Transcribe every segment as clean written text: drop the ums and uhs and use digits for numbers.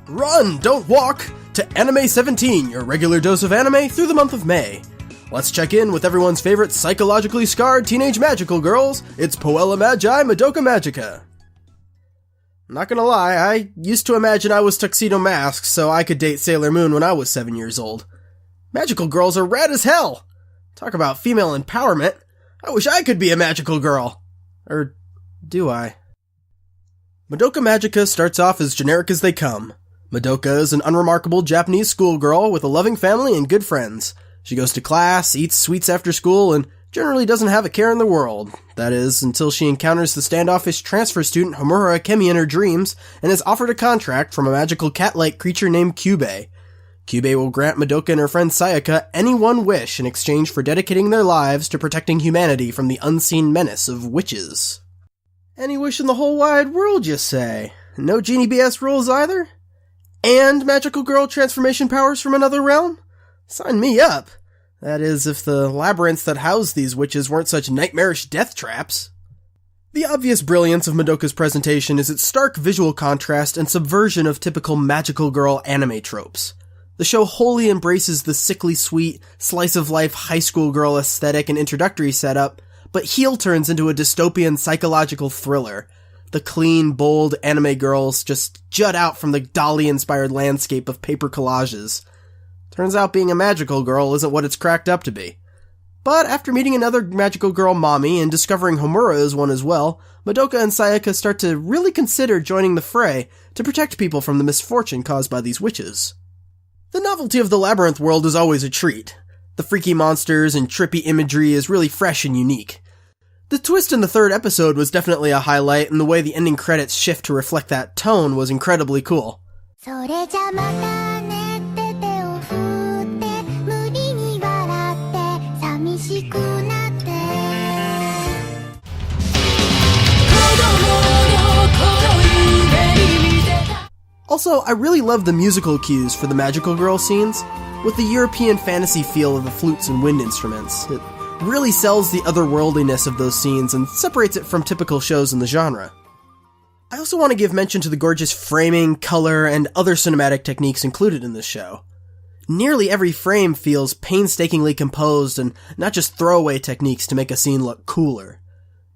Run, don't walk! To AniMay17, your regular dose of anime through the month of May. Let's check in with everyone's favorite psychologically scarred teenage magical girls. It's Puella Magi Madoka Magica. Not gonna lie, I used to imagine I was Tuxedo Mask so I could date Sailor Moon when I was 7 years old. Magical girls are rad as hell! Talk about female empowerment. I wish I could be a magical girl. Or do I? Madoka Magica starts off as generic as they come. Madoka is an unremarkable Japanese schoolgirl with a loving family and good friends. She goes to class, eats sweets after school, and generally doesn't have a care in the world. That is, until she encounters the standoffish transfer student Homura Kemi in her dreams, and is offered a contract from a magical cat-like creature named Kyubey. Kyubey will grant Madoka and her friend Sayaka any one wish in exchange for dedicating their lives to protecting humanity from the unseen menace of witches. Any wish in the whole wide world, you say? No Genie BS rules either? And magical girl transformation powers from another realm? Sign me up! That is, if the labyrinths that house these witches weren't such nightmarish death traps. The obvious brilliance of Madoka's presentation is its stark visual contrast and subversion of typical magical girl anime tropes. The show wholly embraces the sickly sweet, slice-of-life high school girl aesthetic and introductory setup, but heel turns into a dystopian psychological thriller. The clean, bold anime girls just jut out from the Dali-inspired landscape of paper collages. Turns out being a magical girl isn't what it's cracked up to be. But after meeting another magical girl mommy and discovering Homura is one as well, Madoka and Sayaka start to really consider joining the fray to protect people from the misfortune caused by these witches. The novelty of the labyrinth world is always a treat. The freaky monsters and trippy imagery is really fresh and unique. The twist in the third episode was definitely a highlight, and the way the ending credits shift to reflect that tone was incredibly cool. Also, I really love the musical cues for the magical girl scenes, with the European fantasy feel of the flutes and wind instruments. It really sells the otherworldliness of those scenes and separates it from typical shows in the genre. I also want to give mention to the gorgeous framing, color, and other cinematic techniques included in this show. Nearly every frame feels painstakingly composed and not just throwaway techniques to make a scene look cooler.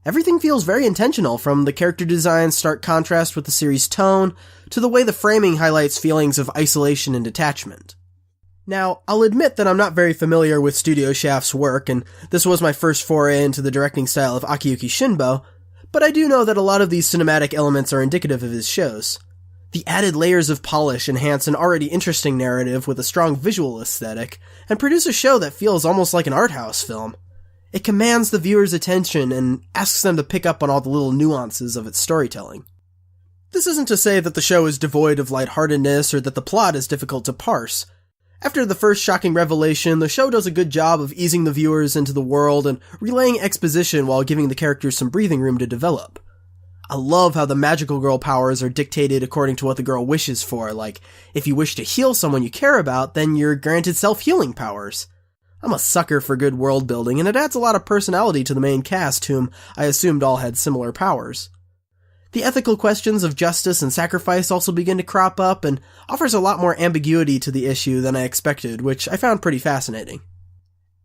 Everything feels very intentional, from the character design's stark contrast with the series' tone, to the way the framing highlights feelings of isolation and detachment. Now, I'll admit that I'm not very familiar with Studio Shaft's work, and this was my first foray into the directing style of Akiyuki Shinbo, but I do know that a lot of these cinematic elements are indicative of his shows. The added layers of polish enhance an already interesting narrative with a strong visual aesthetic, and produce a show that feels almost like an art house film. It commands the viewer's attention and asks them to pick up on all the little nuances of its storytelling. This isn't to say that the show is devoid of lightheartedness or that the plot is difficult to parse. After the first shocking revelation, the show does a good job of easing the viewers into the world and relaying exposition while giving the characters some breathing room to develop. I love how the magical girl powers are dictated according to what the girl wishes for, like, if you wish to heal someone you care about, then you're granted self-healing powers. I'm a sucker for good world building, and it adds a lot of personality to the main cast, whom I assumed all had similar powers. The ethical questions of justice and sacrifice also begin to crop up, and offers a lot more ambiguity to the issue than I expected, which I found pretty fascinating.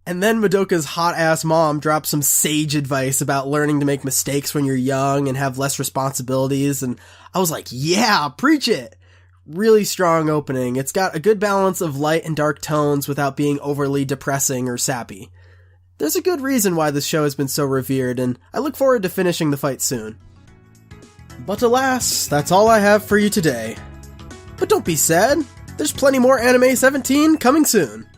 And then Madoka's hot-ass mom drops some sage advice about learning to make mistakes when you're young and have less responsibilities, and I was like, yeah, preach it! Really strong opening. It's got a good balance of light and dark tones without being overly depressing or sappy. There's a good reason why this show has been so revered, and I look forward to finishing the fight soon. But alas, that's all I have for you today. But don't be sad, there's plenty more AniMay17 coming soon.